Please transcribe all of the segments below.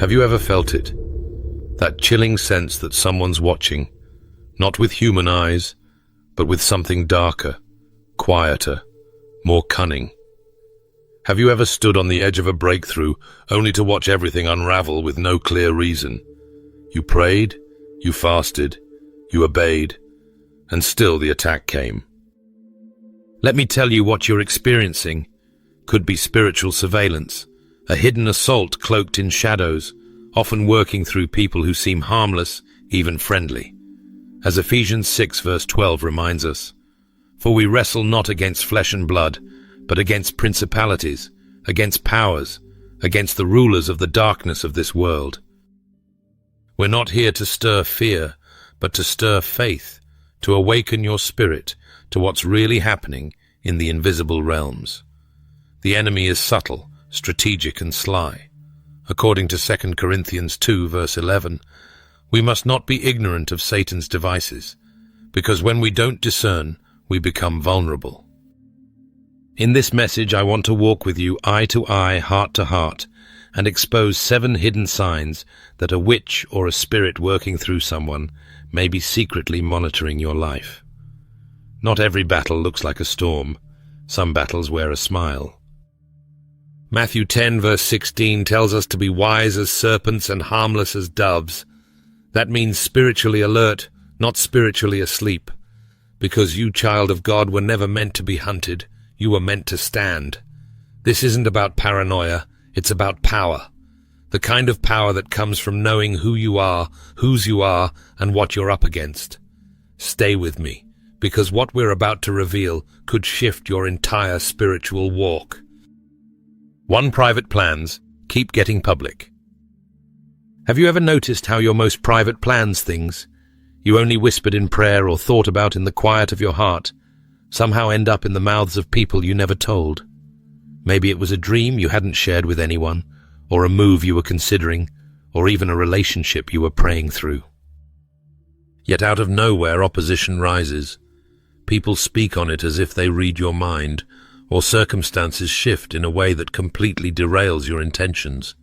Have you ever felt it? That chilling sense that someone's watching, not with human eyes, but with something darker, quieter, more cunning. Have you ever stood on the edge of a breakthrough only to watch everything unravel with no clear reason? You prayed, you fasted, you obeyed, and still the attack came. Let me tell you what you're experiencing could be spiritual surveillance, a hidden assault cloaked in shadows, often working through people who seem harmless, even friendly. As Ephesians 6 verse 12 reminds us, "For we wrestle not against flesh and blood, but against principalities, against powers, against the rulers of the darkness of this world." We're not here to stir fear, but to stir faith, to awaken your spirit to what's really happening in the invisible realms. The enemy is subtle, strategic and sly. According to 2 Corinthians 2 verse 11, we must not be ignorant of Satan's devices, because when we don't discern, we become vulnerable. In this message, I want to walk with you eye to eye, heart to heart, and expose 7 hidden signs that a witch or a spirit working through someone may be secretly monitoring your life. Not every battle looks like a storm. Some battles wear a smile. Matthew 10 verse 16 tells us to be wise as serpents and harmless as doves. That means spiritually alert, not spiritually asleep. Because you, child of God, were never meant to be hunted. You were meant to stand. This isn't about paranoia, it's about power. The kind of power that comes from knowing who you are, whose you are, and what you're up against. Stay with me, because what we're about to reveal could shift your entire spiritual walk. 1. Private plans keep getting public. Have you ever noticed how your most private plans, things you only whispered in prayer or thought about in the quiet of your heart, somehow end up in the mouths of people you never told? Maybe it was a dream you hadn't shared with anyone, or a move you were considering, or even a relationship you were praying through. Yet out of nowhere opposition rises. People speak on it as if they read your mind, or circumstances shift in a way that completely derails your intentions.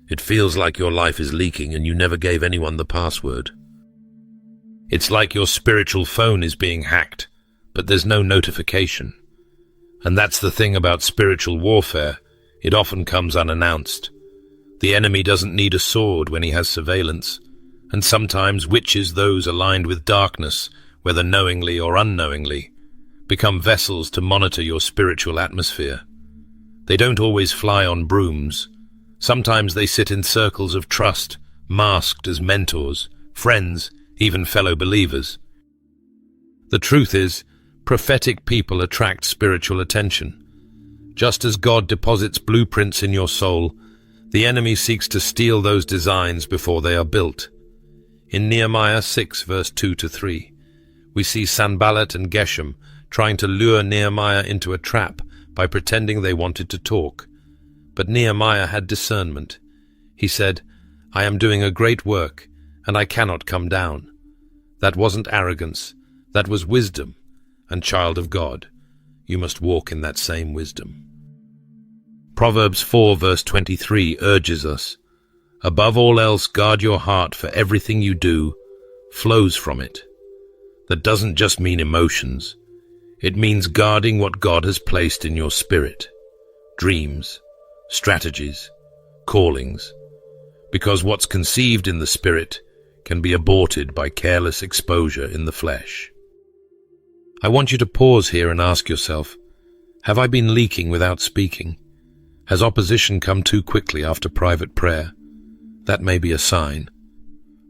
It feels like your life is leaking and you never gave anyone the password. It's like your spiritual phone is being hacked, but there's no notification. And that's the thing about spiritual warfare. It often comes unannounced. The enemy doesn't need a sword when he has surveillance, and sometimes witches, those aligned with darkness, whether knowingly or unknowingly, become vessels to monitor your spiritual atmosphere. They don't always fly on brooms. Sometimes they sit in circles of trust, masked as mentors, friends, even fellow believers. The truth is, prophetic people attract spiritual attention. Just as God deposits blueprints in your soul, the enemy seeks to steal those designs before they are built. In Nehemiah 6 verse 2-3, we see Sanballat and Geshem trying to lure Nehemiah into a trap by pretending they wanted to talk. But Nehemiah had discernment. He said, "I am doing a great work, and I cannot come down." That wasn't arrogance, that was wisdom. And child of God, you must walk in that same wisdom. Proverbs 4 verse 23 urges us, "Above all else, guard your heart, for everything you do flows from it." That doesn't just mean emotions. It means guarding what God has placed in your spirit. Dreams, strategies, callings. Because what's conceived in the spirit can be aborted by careless exposure in the flesh. I want you to pause here and ask yourself, have I been leaking without speaking? Has opposition come too quickly after private prayer? That may be a sign.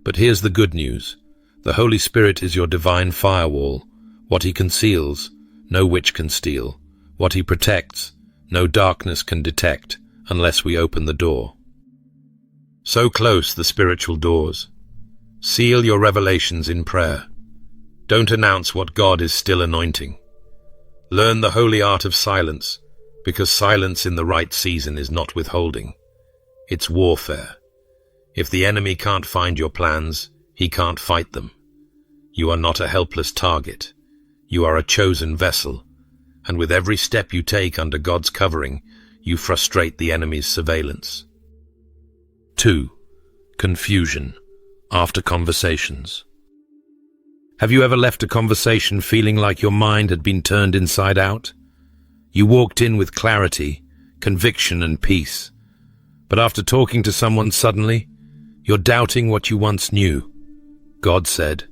But here's the good news. The Holy Spirit is your divine firewall. What he conceals, no witch can steal. What he protects, no darkness can detect unless we open the door. So close the spiritual doors. Seal your revelations in prayer. Don't announce what God is still anointing. Learn the holy art of silence, because silence in the right season is not withholding. It's warfare. If the enemy can't find your plans, he can't fight them. You are not a helpless target. You are a chosen vessel, and with every step you take under God's covering, you frustrate the enemy's surveillance. 2. Confusion after conversations. Have you ever left a conversation feeling like your mind had been turned inside out? You walked in with clarity, conviction, and peace. But after talking to someone suddenly, you're doubting what you once knew. God said,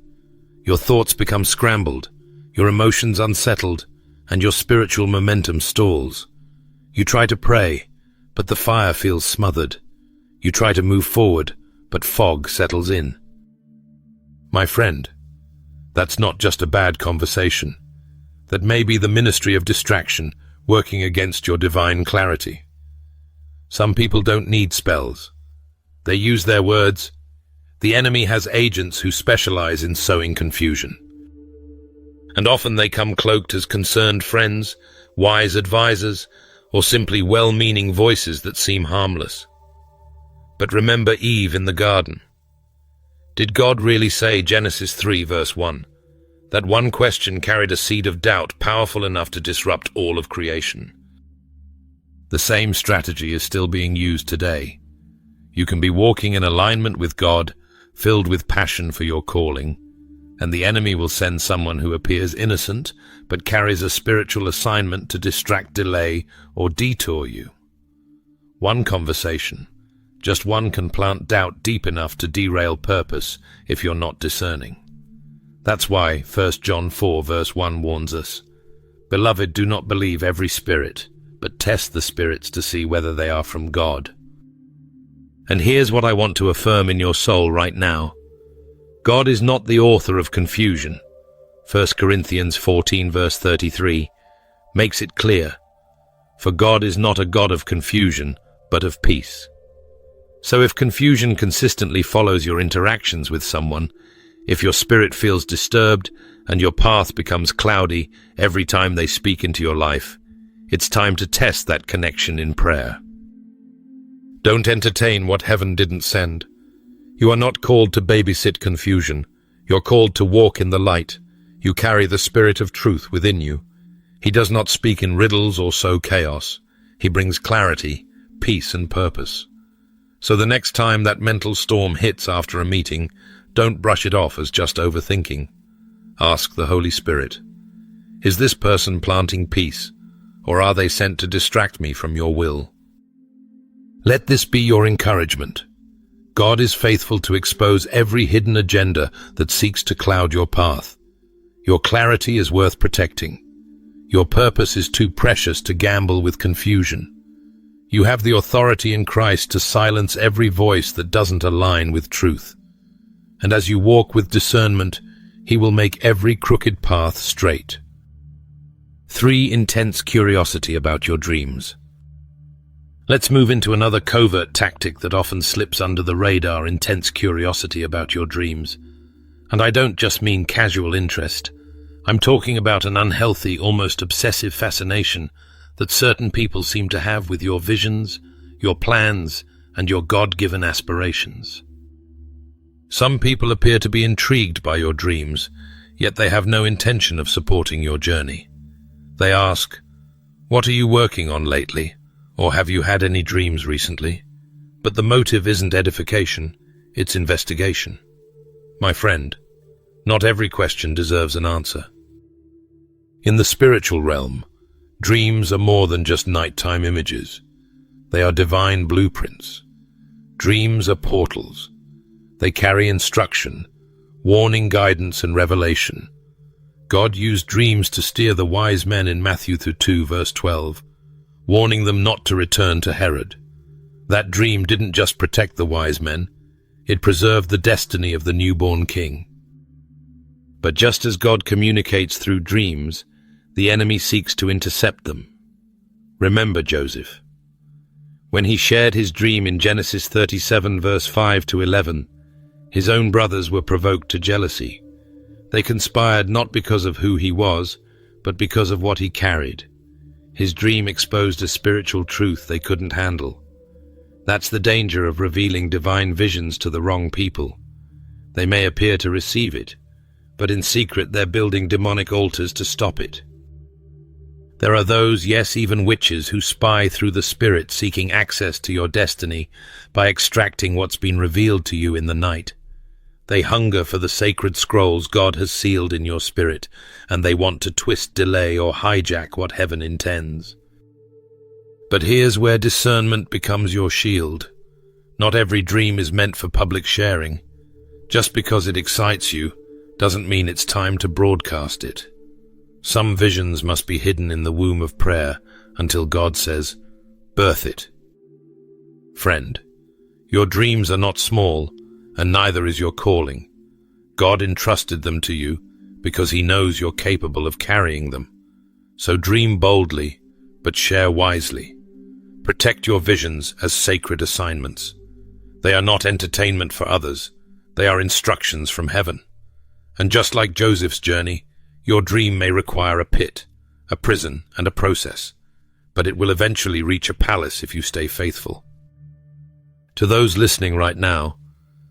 your thoughts become scrambled, your emotions unsettled, and your spiritual momentum stalls. You try to pray, but the fire feels smothered. You try to move forward, but fog settles in. My friend, that's not just a bad conversation. That may be the ministry of distraction working against your divine clarity. Some people don't need spells. They use their words. The enemy has agents who specialize in sowing confusion. And often they come cloaked as concerned friends, wise advisors, or simply well-meaning voices that seem harmless. But remember Eve in the garden. Did God really say, Genesis 3 verse 1, that one question carried a seed of doubt powerful enough to disrupt all of creation? The same strategy is still being used today. You can be walking in alignment with God, filled with passion for your calling, and the enemy will send someone who appears innocent but carries a spiritual assignment to distract, delay, or detour you. One conversation, just one, can plant doubt deep enough to derail purpose if you're not discerning. That's why 1 John 4 verse 1 warns us, Beloved, do not believe every spirit, but test the spirits to see whether they are from God. And here's what I want to affirm in your soul right now. God is not the author of confusion. 1 Corinthians 14 verse 33 makes it clear, for God is not a God of confusion, but of peace. So if confusion consistently follows your interactions with someone, if your spirit feels disturbed and your path becomes cloudy every time they speak into your life, it's time to test that connection in prayer. Don't entertain what heaven didn't send. You are not called to babysit confusion. You're called to walk in the light. You carry the Spirit of truth within you. He does not speak in riddles or sow chaos. He brings clarity, peace, and purpose. So the next time that mental storm hits after a meeting, don't brush it off as just overthinking. Ask the Holy Spirit, is this person planting peace, or are they sent to distract me from your will? Let this be your encouragement. God is faithful to expose every hidden agenda that seeks to cloud your path. Your clarity is worth protecting. Your purpose is too precious to gamble with confusion. You have the authority in Christ to silence every voice that doesn't align with truth. And as you walk with discernment, He will make every crooked path straight. 3. Intense curiosity about your dreams. Let's move into another covert tactic that often slips under the radar: intense curiosity about your dreams. And I don't just mean casual interest. I'm talking about an unhealthy, almost obsessive fascination that certain people seem to have with your visions, your plans, and your God-given aspirations. Some people appear to be intrigued by your dreams, yet they have no intention of supporting your journey. They ask, "What are you working on lately?" Or "Have you had any dreams recently?" But the motive isn't edification, it's investigation. My friend, not every question deserves an answer. In the spiritual realm, dreams are more than just nighttime images. They are divine blueprints. Dreams are portals. They carry instruction, warning, guidance, and revelation. God used dreams to steer the wise men in Matthew 2 verse 12, warning them not to return to Herod. That dream didn't just protect the wise men, it preserved the destiny of the newborn king. But just as God communicates through dreams, the enemy seeks to intercept them. Remember Joseph. When he shared his dream in Genesis 37 verse 5 to 11, his own brothers were provoked to jealousy. They conspired not because of who he was, but because of what he carried. His dream exposed a spiritual truth they couldn't handle. That's the danger of revealing divine visions to the wrong people. They may appear to receive it, but in secret they're building demonic altars to stop it. There are those, yes, even witches, who spy through the spirit, seeking access to your destiny by extracting what's been revealed to you in the night. They hunger for the sacred scrolls God has sealed in your spirit, and they want to twist, delay, or hijack what heaven intends. But here's where discernment becomes your shield. Not every dream is meant for public sharing. Just because it excites you doesn't mean it's time to broadcast it. Some visions must be hidden in the womb of prayer until God says, "Birth it." Friend, your dreams are not small, and neither is your calling. God entrusted them to you because He knows you're capable of carrying them. So dream boldly, but share wisely. Protect your visions as sacred assignments. They are not entertainment for others. They are instructions from heaven. And just like Joseph's journey, your dream may require a pit, a prison, and a process, but it will eventually reach a palace if you stay faithful. To those listening right now,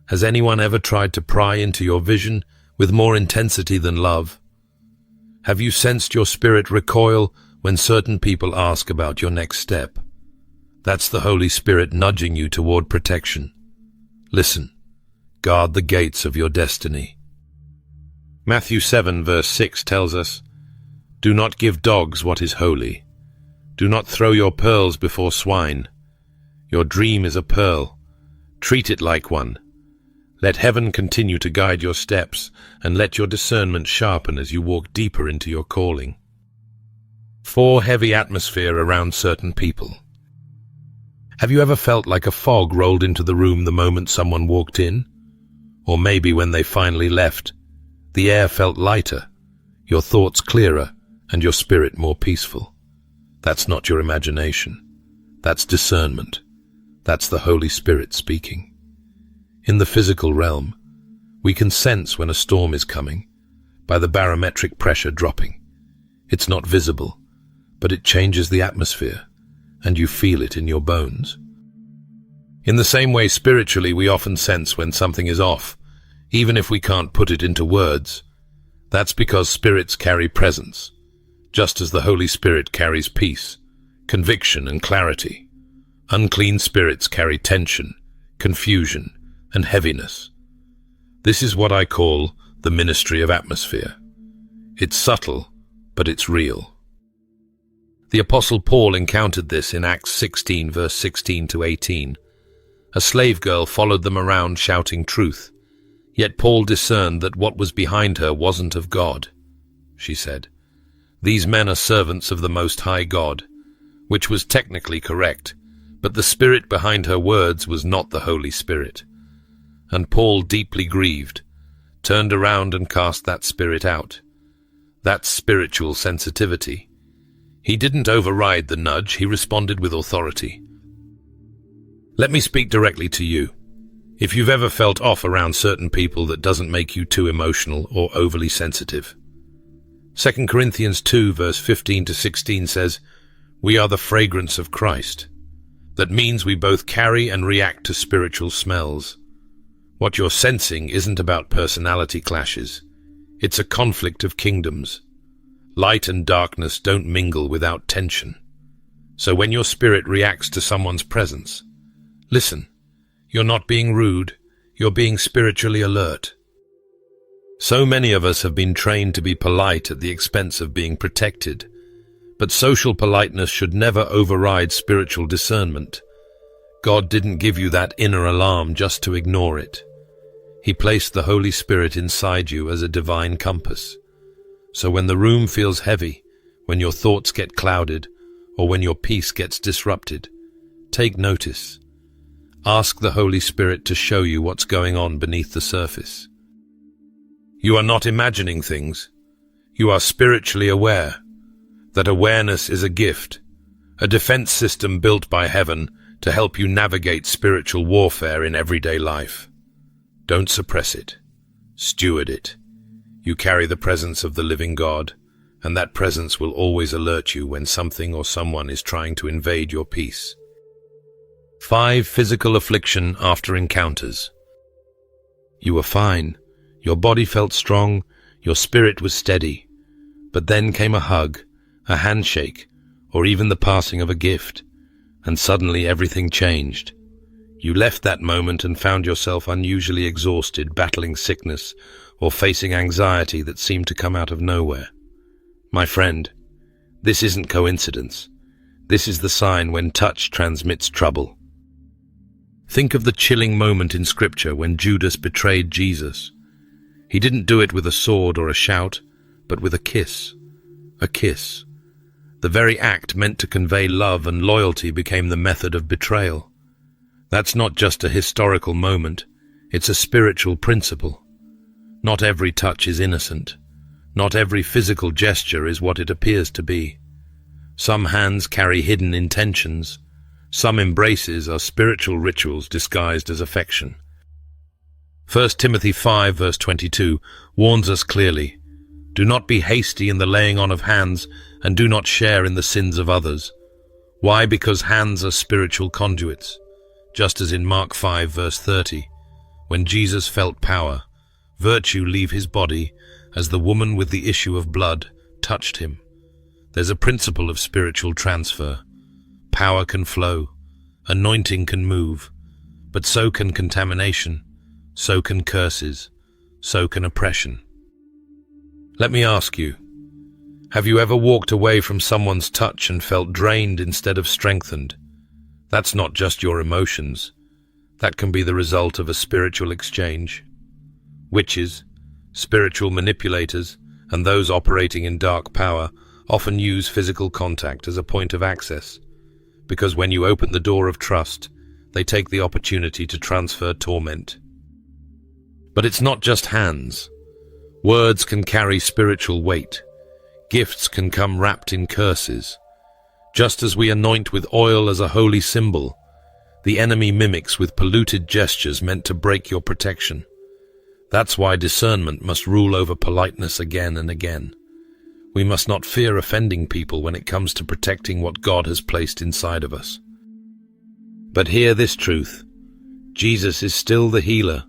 has anyone ever tried to pry into your vision with more intensity than love? Have you sensed your spirit recoil when certain people ask about your next step? That's the Holy Spirit nudging you toward protection. Listen, guard the gates of your destiny. Matthew 7 verse 6 tells us, "Do not give dogs what is holy. Do not throw your pearls before swine. Your dream is a pearl. Treat it like one. Let heaven continue to guide your steps, and let your discernment sharpen as you walk deeper into your calling." 4. Heavy atmosphere around certain people. Have you ever felt like a fog rolled into the room the moment someone walked in? Or maybe when they finally left, the air felt lighter, your thoughts clearer, and your spirit more peaceful. That's not your imagination. That's discernment. That's the Holy Spirit speaking. In the physical realm, we can sense when a storm is coming by the barometric pressure dropping. It's not visible, but it changes the atmosphere, and you feel it in your bones. In the same way, spiritually, we often sense when something is off, even if we can't put it into words. That's because spirits carry presence, just as the Holy Spirit carries peace, conviction, and clarity. Unclean spirits carry tension, confusion, and heaviness. This is what I call the ministry of atmosphere. It's subtle, but it's real. The Apostle Paul encountered this in Acts 16, verse 16 to 18. A slave girl followed them around shouting truth, yet Paul discerned that what was behind her wasn't of God. She said, "These men are servants of the Most High God," which was technically correct, but the spirit behind her words was not the Holy Spirit. And Paul, deeply grieved, turned around and cast that spirit out. That's spiritual sensitivity. He didn't override the nudge, he responded with authority. Let me speak directly to you. If you've ever felt off around certain people, that doesn't make you too emotional or overly sensitive. 2 Corinthians 2 verse 15 to 16 says, "We are the fragrance of Christ." That means we both carry and react to spiritual smells. What you're sensing isn't about personality clashes. It's a conflict of kingdoms. Light and darkness don't mingle without tension. So when your spirit reacts to someone's presence, listen. You're not being rude, you're being spiritually alert. So many of us have been trained to be polite at the expense of being protected, but social politeness should never override spiritual discernment. God didn't give you that inner alarm just to ignore it. He placed the Holy Spirit inside you as a divine compass. So when the room feels heavy, when your thoughts get clouded, or when your peace gets disrupted, take notice. Ask the Holy Spirit to show you what's going on beneath the surface. You are not imagining things. You are spiritually aware. That awareness is a gift, a defense system built by heaven to help you navigate spiritual warfare in everyday life. Don't suppress it. Steward it. You carry the presence of the living God, and that presence will always alert you when something or someone is trying to invade your peace. 5. Physical affliction after encounters. You were fine. Your body felt strong. Your spirit was steady. But then came a hug, a handshake, or even the passing of a gift, and suddenly everything changed. You left that moment and found yourself unusually exhausted, battling sickness, or facing anxiety that seemed to come out of nowhere. My friend, this isn't coincidence. This is the sign when touch transmits trouble. Think of the chilling moment in Scripture when Judas betrayed Jesus. He didn't do it with a sword or a shout, but with a kiss. A kiss. The very act meant to convey love and loyalty became the method of betrayal. That's not just a historical moment, it's a spiritual principle. Not every touch is innocent. Not every physical gesture is what it appears to be. Some hands carry hidden intentions. Some embraces are spiritual rituals disguised as affection. 1 Timothy 5 verse 22 warns us clearly, "Do not be hasty in the laying on of hands, and do not share in the sins of others." Why? Because hands are spiritual conduits. Just as in Mark 5 verse 30, when Jesus felt power, virtue leave his body as the woman with the issue of blood touched him. There's a principle of spiritual transfer. Power can flow, anointing can move, but so can contamination, so can curses, so can oppression. Let me ask you, have you ever walked away from someone's touch and felt drained instead of strengthened? That's not just your emotions. That can be the result of a spiritual exchange. Witches, spiritual manipulators, and those operating in dark power often use physical contact as a point of access, because when you open the door of trust, they take the opportunity to transfer torment. But it's not just hands. Words can carry spiritual weight. Gifts can come wrapped in curses. Just as we anoint with oil as a holy symbol, the enemy mimics with polluted gestures meant to break your protection. That's why discernment must rule over politeness again and again. We must not fear offending people when it comes to protecting what God has placed inside of us. But hear this truth. Jesus is still the healer.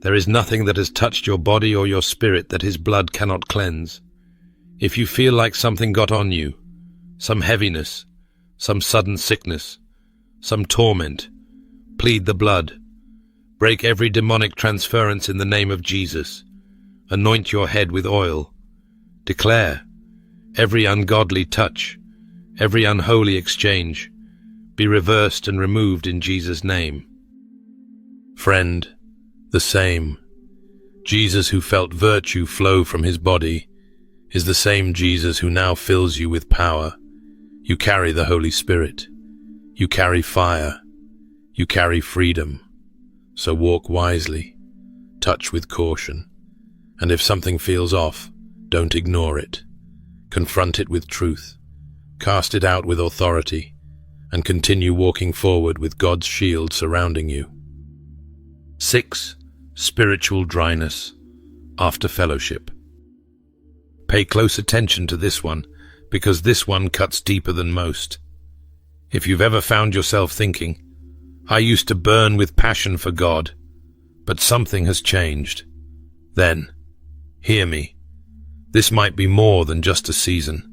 There is nothing that has touched your body or your spirit that his blood cannot cleanse. If you feel like something got on you, some heaviness, some sudden sickness, some torment, plead the blood. Break every demonic transference in the name of Jesus. Anoint your head with oil. Declare, every ungodly touch, every unholy exchange, be reversed and removed in Jesus' name. Friend, the same. Jesus who felt virtue flow from his body is the same Jesus who now fills you with power. You carry the Holy Spirit. You carry fire. You carry freedom. So walk wisely, touch with caution, and if something feels off, don't ignore it. Confront it with truth, cast it out with authority, and continue walking forward with God's shield surrounding you. 6. Spiritual dryness after fellowship. Pay close attention to this one, because this one cuts deeper than most. If you've ever found yourself thinking, "I used to burn with passion for God, but something has changed," then, hear me. This might be more than just a season.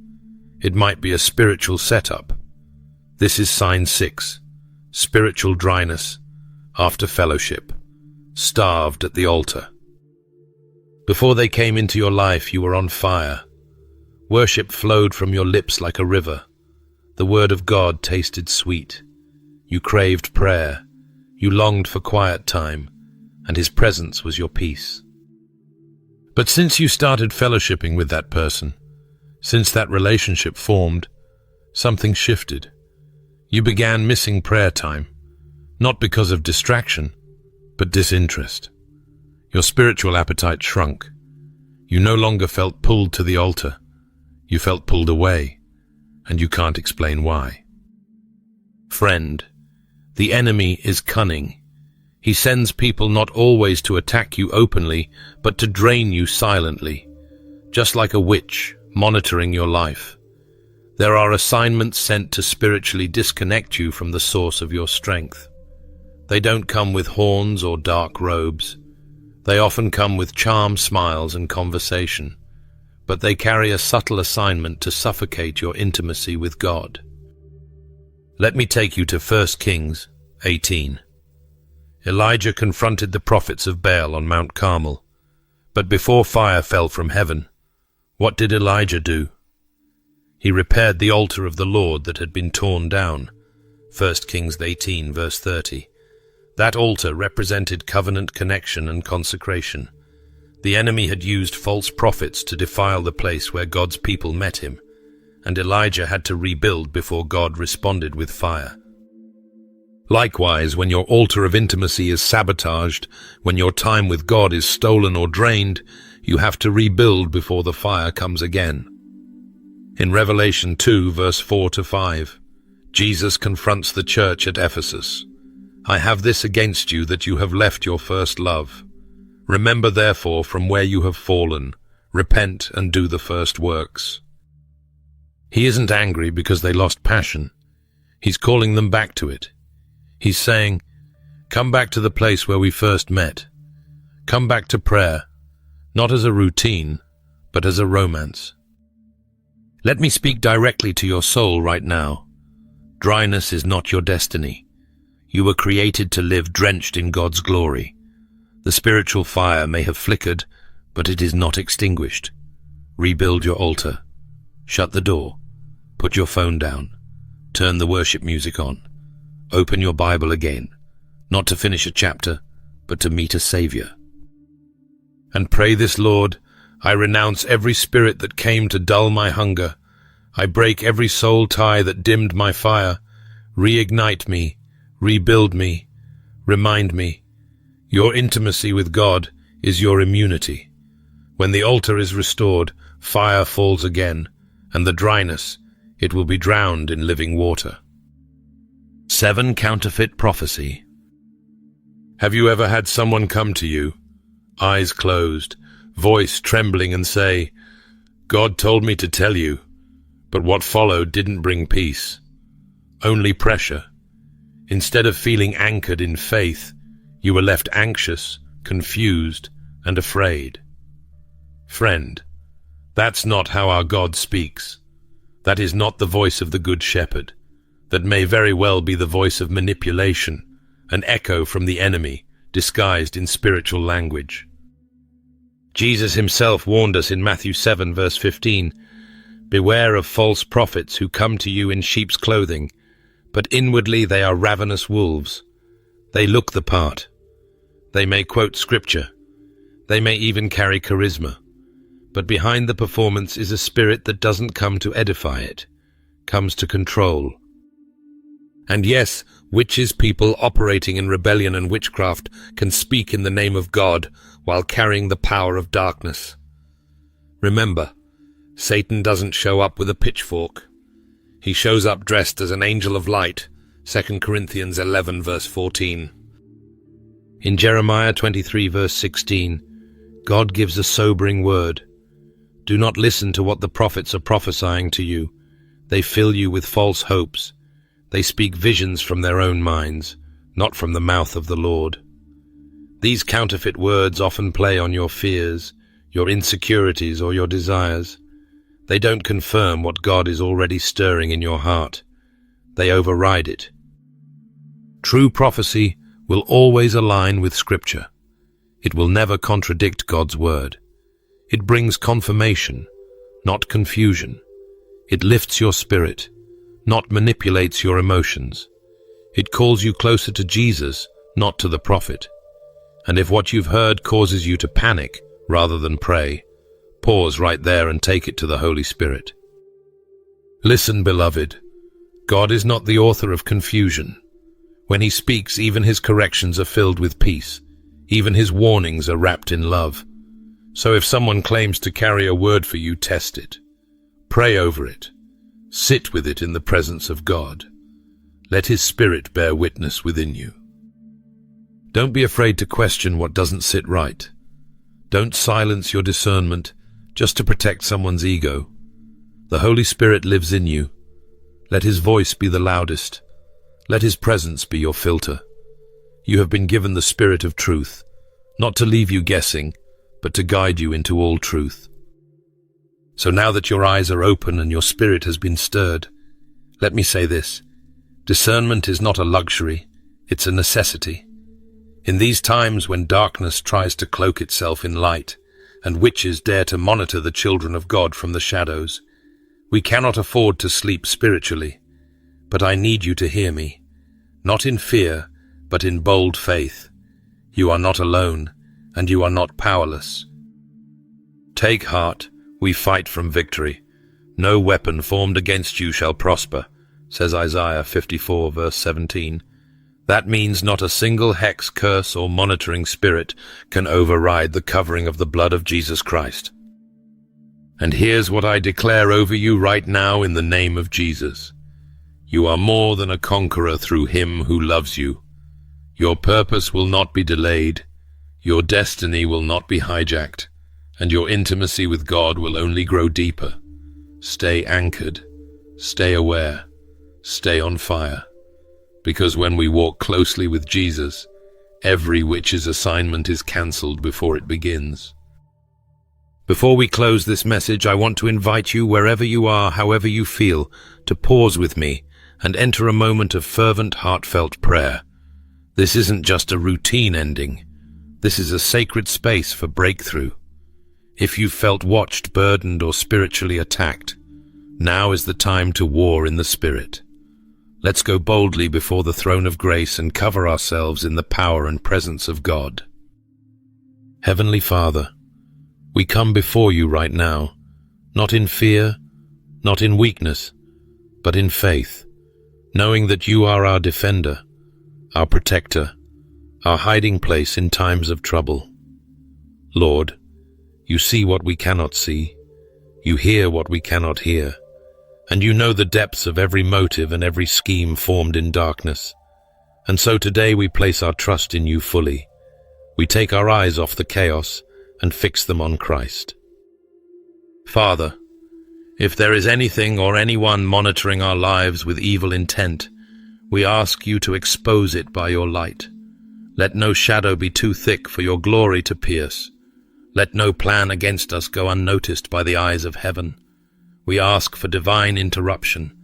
It might be a spiritual setup. This is sign 6, spiritual dryness after fellowship, starved at the altar. Before they came into your life, you were on fire. Worship flowed from your lips like a river. The word of God tasted sweet. You craved prayer. You longed for quiet time, and his presence was your peace. But since you started fellowshipping with that person, since that relationship formed, something shifted. You began missing prayer time, not because of distraction, but disinterest. Your spiritual appetite shrunk. You no longer felt pulled to the altar. You felt pulled away, and you can't explain why. Friend, the enemy is cunning. He sends people not always to attack you openly, but to drain you silently, just like a witch monitoring your life. There are assignments sent to spiritually disconnect you from the source of your strength. They don't come with horns or dark robes. They often come with charm, smiles, and conversation. but they carry a subtle assignment to suffocate your intimacy with God. Let me take you to 1 Kings 18. Elijah confronted the prophets of Baal on Mount Carmel, but before fire fell from heaven, what did Elijah do? He repaired the altar of the Lord that had been torn down. 1 Kings 18, verse 30. That altar represented covenant connection and consecration. The enemy had used false prophets to defile the place where God's people met him, and Elijah had to rebuild before God responded with fire. Likewise, when your altar of intimacy is sabotaged, when your time with God is stolen or drained, you have to rebuild before the fire comes again. In Revelation 2, verse 4-5, Jesus confronts the church at Ephesus. I have this against you, that you have left your first love. Remember therefore from where you have fallen, repent and do the first works. He isn't angry because they lost passion. He's calling them back to it. He's saying, come back to the place where we first met. Come back to prayer, not as a routine, but as a romance. Let me speak directly to your soul right now. Dryness is not your destiny. You were created to live drenched in God's glory. The spiritual fire may have flickered, but it is not extinguished. Rebuild your altar. Shut the door. Put your phone down. Turn the worship music on. Open your Bible again, not to finish a chapter, but to meet a Savior. And pray this, Lord, I renounce every spirit that came to dull my hunger. I break every soul tie that dimmed my fire. Reignite me, rebuild me, remind me. Your intimacy with God is your immunity. When the altar is restored, fire falls again, and the dryness, it will be drowned in living water. 7. Counterfeit prophecy. Have you ever had someone come to you, eyes closed, voice trembling, and say, God told me to tell you, but what followed didn't bring peace, only pressure. Instead of feeling anchored in faith, you were left anxious, confused, and afraid. Friend, that's not how our God speaks. That is not the voice of the Good Shepherd. That may very well be the voice of manipulation, an echo from the enemy, disguised in spiritual language. Jesus himself warned us in Matthew 7, verse 15, Beware of false prophets who come to you in sheep's clothing, but inwardly they are ravenous wolves. They look the part. They may quote scripture. They may even carry charisma. But behind the performance is a spirit that doesn't come to edify it, comes to control. And yes, witches, people operating in rebellion and witchcraft, can speak in the name of God while carrying the power of darkness. Remember, Satan doesn't show up with a pitchfork. He shows up dressed as an angel of light, 2 Corinthians 11, verse 14. In Jeremiah 23, verse 16, God gives a sobering word. Do not listen to what the prophets are prophesying to you. They fill you with false hopes. They speak visions from their own minds, not from the mouth of the Lord. These counterfeit words often play on your fears, your insecurities, or your desires. They don't confirm what God is already stirring in your heart. They override it. True prophecy will always align with Scripture. It will never contradict God's word. It brings confirmation, not confusion. It lifts your spirit, not manipulates your emotions. It calls you closer to Jesus, not to the prophet. And if what you've heard causes you to panic rather than pray, pause right there and take it to the Holy Spirit. Listen, beloved. God is not the author of confusion. When he speaks, even his corrections are filled with peace. Even his warnings are wrapped in love. So if someone claims to carry a word for you, test it. Pray over it. Sit with it in the presence of God. Let his Spirit bear witness within you. Don't be afraid to question what doesn't sit right. Don't silence your discernment just to protect someone's ego. The Holy Spirit lives in you. Let his voice be the loudest. Let his presence be your filter. You have been given the Spirit of truth, not to leave you guessing, but to guide you into all truth. So now that your eyes are open and your spirit has been stirred, let me say this. Discernment is not a luxury, it's a necessity. In these times when darkness tries to cloak itself in light, and witches dare to monitor the children of God from the shadows, we cannot afford to sleep spiritually. But I need you to hear me, not in fear, but in bold faith. You are not alone, and you are not powerless. Take heart, we fight from victory. No weapon formed against you shall prosper, says Isaiah 54, verse 17. That means not a single hex, curse, or monitoring spirit can override the covering of the blood of Jesus Christ. And here's what I declare over you right now in the name of Jesus. You are more than a conqueror through him who loves you. Your purpose will not be delayed, your destiny will not be hijacked, and your intimacy with God will only grow deeper. Stay anchored, stay aware, stay on fire. Because when we walk closely with Jesus, every witch's assignment is cancelled before it begins. Before we close this message, I want to invite you, wherever you are, however you feel, to pause with me and enter a moment of fervent, heartfelt prayer. This isn't just a routine ending. This is a sacred space for breakthrough. If you've felt watched, burdened, or spiritually attacked, now is the time to war in the Spirit. Let's go boldly before the throne of grace and cover ourselves in the power and presence of God. Heavenly Father, we come before you right now, not in fear, not in weakness, but in faith, knowing that you are our defender, our protector, our hiding place in times of trouble. Lord, you see what we cannot see, you hear what we cannot hear, and you know the depths of every motive and every scheme formed in darkness. And so today we place our trust in you fully. We take our eyes off the chaos and fix them on Christ. Father, if there is anything or anyone monitoring our lives with evil intent, we ask you to expose it by your light. Let no shadow be too thick for your glory to pierce. Let no plan against us go unnoticed by the eyes of heaven. We ask for divine interruption.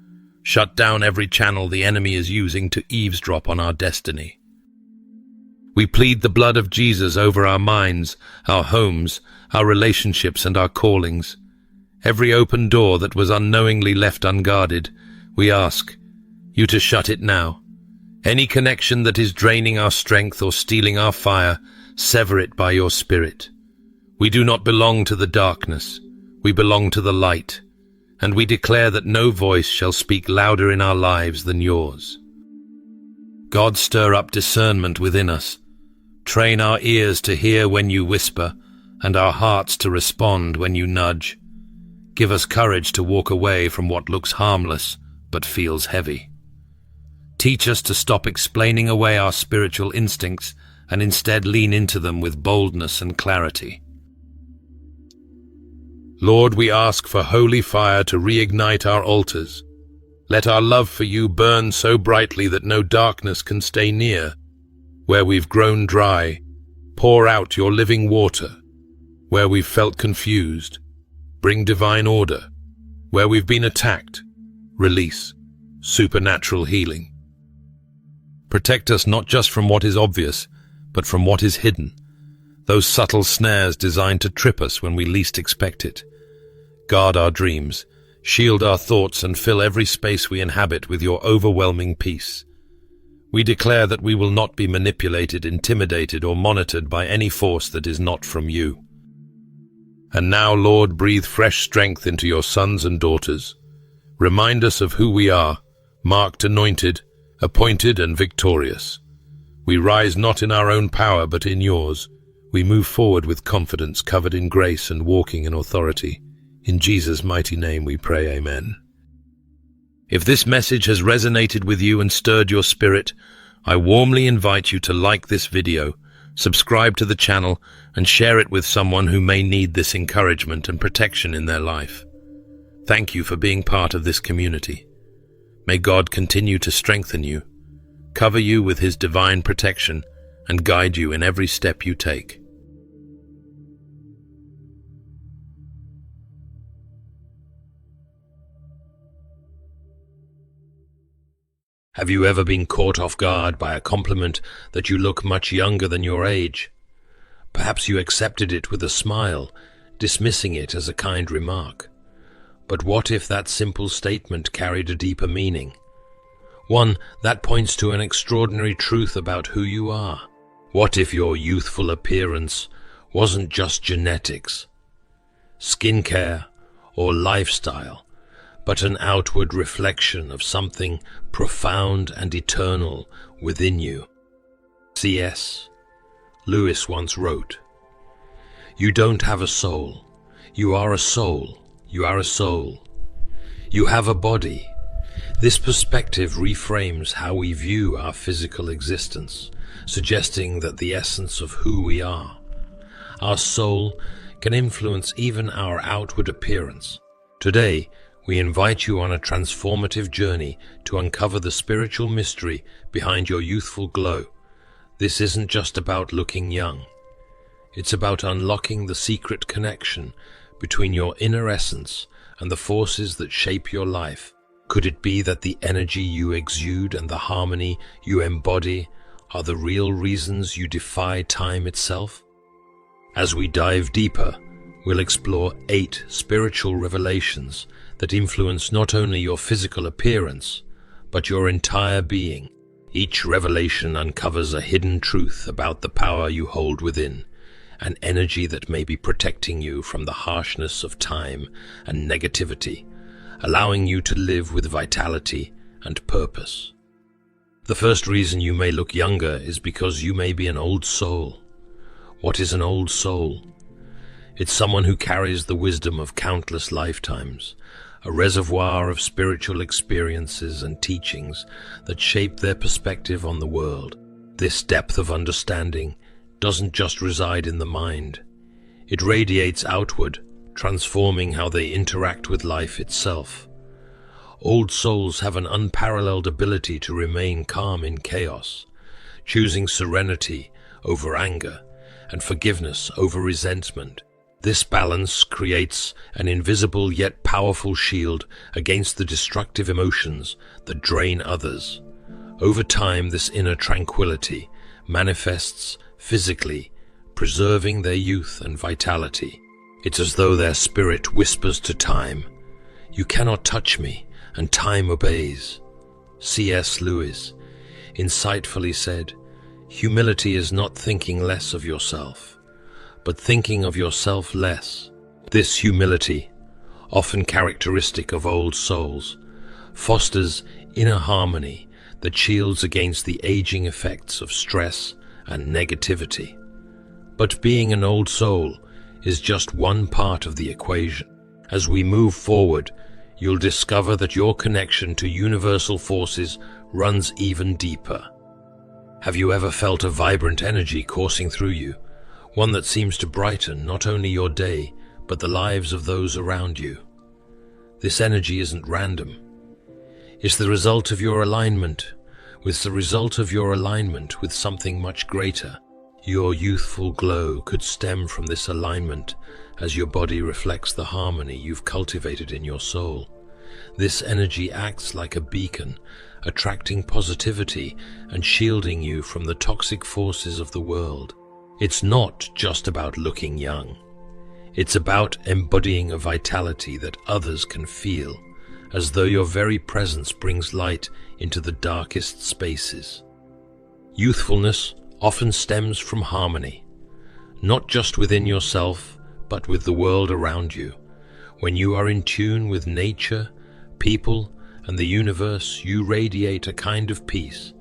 Shut down every channel the enemy is using to eavesdrop on our destiny. We plead the blood of Jesus over our minds, our homes, our relationships, and our callings. Every open door that was unknowingly left unguarded, we ask you to shut it now. Any connection that is draining our strength or stealing our fire, sever it by your Spirit. We do not belong to the darkness. We belong to the light. And we declare that no voice shall speak louder in our lives than yours. God, stir up discernment within us. Train our ears to hear when you whisper, and our hearts to respond when you nudge. Give us courage to walk away from what looks harmless but feels heavy. Teach us to stop explaining away our spiritual instincts and instead lean into them with boldness and clarity. Lord, we ask for holy fire to reignite our altars. Let our love for you burn so brightly that no darkness can stay near. Where we've grown dry, pour out your living water. Where we've felt confused, bring divine order. Where we've been attacked, release supernatural healing. Protect us not just from what is obvious, but from what is hidden. Those subtle snares designed to trip us when we least expect it. Guard our dreams, shield our thoughts, and fill every space we inhabit with your overwhelming peace. We declare that we will not be manipulated, intimidated, or monitored by any force that is not from you. And now, Lord, breathe fresh strength into your sons and daughters. Remind us of who we are, marked, anointed, appointed, and victorious. We rise not in our own power, but in yours. We move forward with confidence, covered in grace and walking in authority. In Jesus' mighty name we pray, amen. If this message has resonated with you and stirred your spirit, I warmly invite you to like this video, subscribe to the channel, and share it with someone who may need this encouragement and protection in their life. Thank you for being part of this community. May God continue to strengthen you, cover you with his divine protection, and guide you in every step you take. Have you ever been caught off guard by a compliment that you look much younger than your age? Perhaps you accepted it with a smile, dismissing it as a kind remark. But what if that simple statement carried a deeper meaning? One that points to an extraordinary truth about who you are. What if your youthful appearance wasn't just genetics, skincare, or lifestyle, but an outward reflection of something profound and eternal within you? C.S. Lewis once wrote, "You don't have a soul. You are a soul. You are a soul. You have a body." This perspective reframes how we view our physical existence, suggesting that the essence of who we are, our soul, can influence even our outward appearance. Today, we invite you on a transformative journey to uncover the spiritual mystery behind your youthful glow. This isn't just about looking young. It's about unlocking the secret connection between your inner essence and the forces that shape your life. Could it be that the energy you exude and the harmony you embody are the real reasons you defy time itself? As we dive deeper, we'll explore 8 spiritual revelations that influence not only your physical appearance, but your entire being. Each revelation uncovers a hidden truth about the power you hold within, an energy that may be protecting you from the harshness of time and negativity, allowing you to live with vitality and purpose. The first reason you may look younger is because you may be an old soul. What is an old soul? It's someone who carries the wisdom of countless lifetimes, a reservoir of spiritual experiences and teachings that shape their perspective on the world. This depth of understanding doesn't just reside in the mind. It radiates outward, transforming how they interact with life itself. Old souls have an unparalleled ability to remain calm in chaos, choosing serenity over anger and forgiveness over resentment. This balance creates an invisible yet powerful shield against the destructive emotions that drain others. Over time, this inner tranquility manifests physically, preserving their youth and vitality. It's as though their spirit whispers to time, "You cannot touch me," and time obeys. C.S. Lewis insightfully said, "Humility is not thinking less of yourself, but thinking of yourself less." This humility, often characteristic of old souls, fosters inner harmony that shields against the aging effects of stress and negativity. But being an old soul is just one part of the equation. As we move forward, you'll discover that your connection to universal forces runs even deeper. Have you ever felt a vibrant energy coursing through you, one that seems to brighten not only your day, but the lives of those around you? This energy isn't random. It's the result of your alignment with something much greater. Your youthful glow could stem from this alignment as your body reflects the harmony you've cultivated in your soul. This energy acts like a beacon, attracting positivity and shielding you from the toxic forces of the world. It's not just about looking young. It's about embodying a vitality that others can feel, as though your very presence brings light into the darkest spaces. Youthfulness often stems from harmony, not just within yourself, but with the world around you. When you are in tune with nature, people, and the universe, you radiate a kind of peace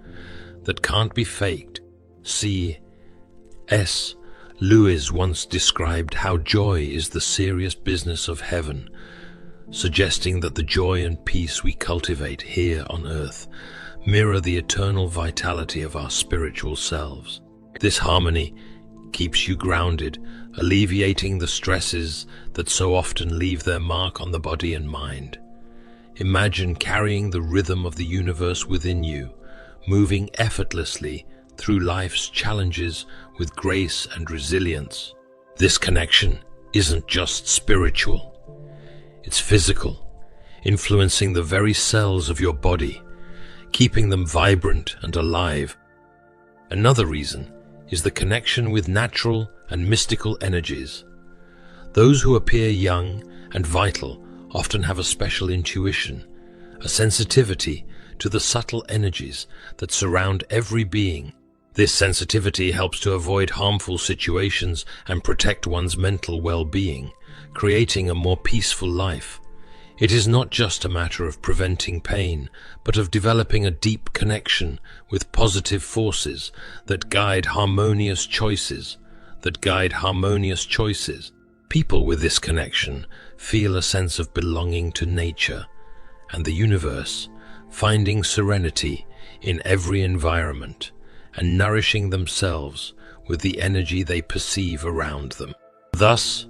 that can't be faked. C.S. Lewis once described how joy is the serious business of heaven, suggesting that the joy and peace we cultivate here on earth mirror the eternal vitality of our spiritual selves. This harmony keeps you grounded, alleviating the stresses that so often leave their mark on the body and mind. Imagine carrying the rhythm of the universe within you, moving effortlessly through life's challenges with grace and resilience. This connection isn't just spiritual, it's physical, influencing the very cells of your body, keeping them vibrant and alive. Another reason is the connection with natural and mystical energies. Those who appear young and vital often have a special intuition, a sensitivity to the subtle energies that surround every being. This sensitivity helps to avoid harmful situations and protect one's mental well-being, creating a more peaceful life. It is not just a matter of preventing pain, but of developing a deep connection with positive forces that guide harmonious choices. People with this connection feel a sense of belonging to nature and the universe, finding serenity in every environment and nourishing themselves with the energy they perceive around them. Thus,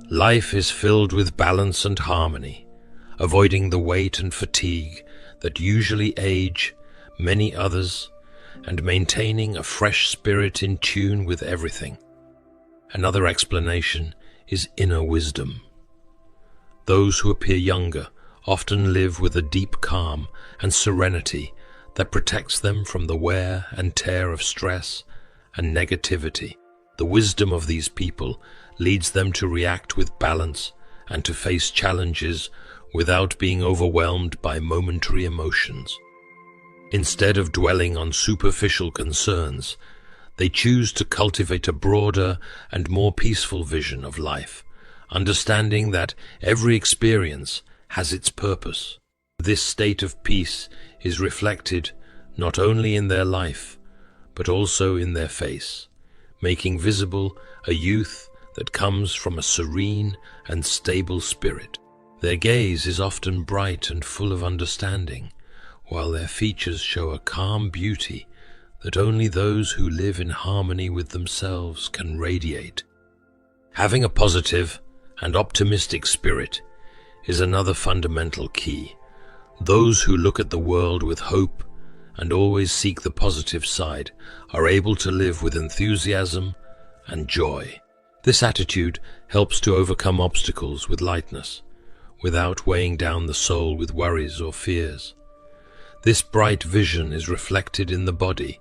life is filled with balance and harmony, avoiding the weight and fatigue that usually age many others, and maintaining a fresh spirit in tune with everything. Another explanation is inner wisdom. Those who appear younger often live with a deep calm and serenity that protects them from the wear and tear of stress and negativity. The wisdom of these people leads them to react with balance and to face challenges without being overwhelmed by momentary emotions. Instead of dwelling on superficial concerns, they choose to cultivate a broader and more peaceful vision of life, understanding that every experience has its purpose. This state of peace is reflected not only in their life, but also in their face, making visible a youth that comes from a serene and stable spirit. Their gaze is often bright and full of understanding, while their features show a calm beauty that only those who live in harmony with themselves can radiate. Having a positive and optimistic spirit is another fundamental key. Those who look at the world with hope and always seek the positive side are able to live with enthusiasm and joy. This attitude helps to overcome obstacles with lightness, without weighing down the soul with worries or fears. This bright vision is reflected in the body,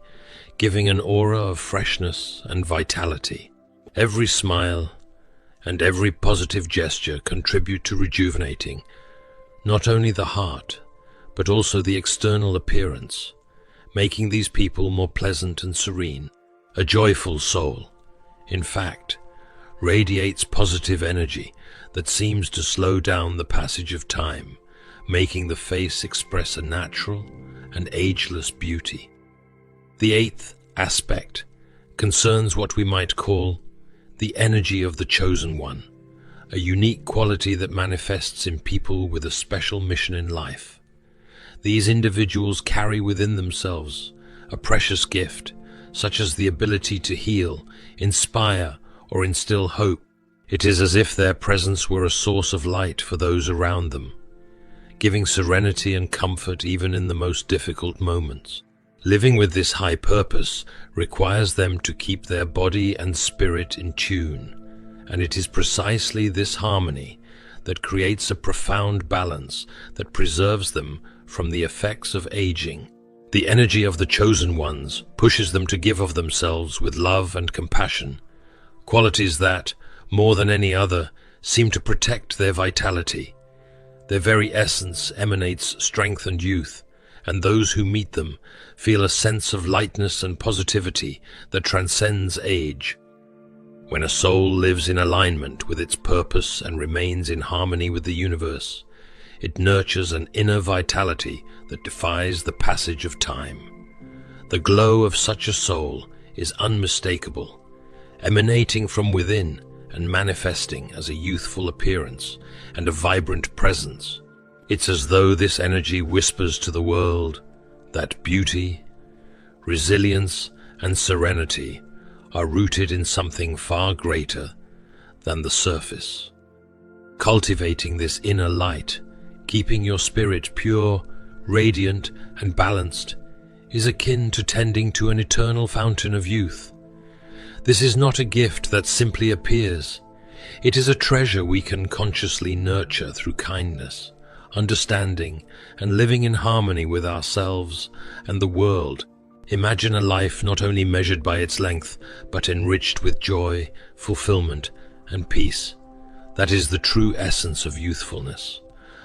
giving an aura of freshness and vitality. Every smile and every positive gesture contribute to rejuvenating not only the heart, but also the external appearance, making these people more pleasant and serene. A joyful soul, in fact, radiates positive energy that seems to slow down the passage of time, making the face express a natural and ageless beauty. The eighth aspect concerns what we might call the energy of the chosen one, a unique quality that manifests in people with a special mission in life. These individuals carry within themselves a precious gift, such as the ability to heal, inspire, or instill hope. It is as if their presence were a source of light for those around them, giving serenity and comfort even in the most difficult moments. Living with this high purpose requires them to keep their body and spirit in tune, and it is precisely this harmony that creates a profound balance that preserves them from the effects of aging. The energy of the chosen ones pushes them to give of themselves with love and compassion, qualities that, more than any other, seem to protect their vitality. Their very essence emanates strength and youth, and those who meet them feel a sense of lightness and positivity that transcends age. When a soul lives in alignment with its purpose and remains in harmony with the universe, it nurtures an inner vitality that defies the passage of time. The glow of such a soul is unmistakable, emanating from within and manifesting as a youthful appearance and a vibrant presence. It's as though this energy whispers to the world that beauty, resilience, and serenity are rooted in something far greater than the surface. Cultivating this inner light, keeping your spirit pure, radiant, and balanced, is akin to tending to an eternal fountain of youth. This is not a gift that simply appears. It is a treasure we can consciously nurture through kindness, understanding, and living in harmony with ourselves and the world. Imagine a life not only measured by its length, but enriched with joy, fulfillment, and peace. That is the true essence of youthfulness.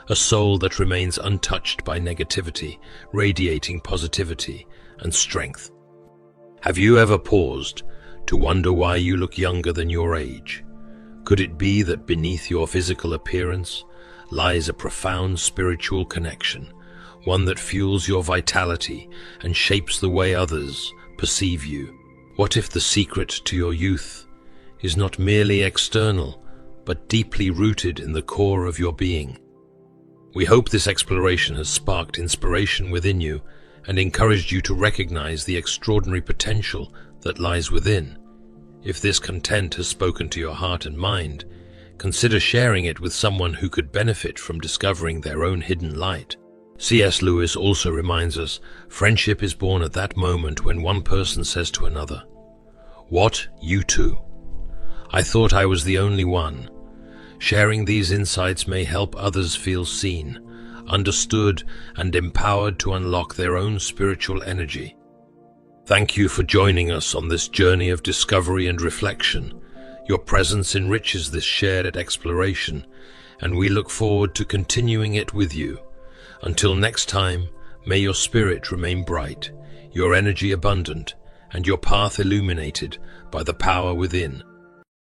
A soul that remains untouched by negativity, radiating positivity and strength. Have you ever paused to wonder why you look younger than your age? Could it be that beneath your physical appearance lies a profound spiritual connection, one that fuels your vitality and shapes the way others perceive you? What if the secret to your youth is not merely external, but deeply rooted in the core of your being? We hope this exploration has sparked inspiration within you and encouraged you to recognize the extraordinary potential that lies within. If this content has spoken to your heart and mind, consider sharing it with someone who could benefit from discovering their own hidden light. C.S. Lewis also reminds us, friendship is born at that moment when one person says to another, "What, you too? I thought I was the only one." Sharing these insights may help others feel seen, understood, and empowered to unlock their own spiritual energy. Thank you for joining us on this journey of discovery and reflection. Your presence enriches this shared exploration, and we look forward to continuing it with you. Until next time, may your spirit remain bright, your energy abundant, and your path illuminated by the power within.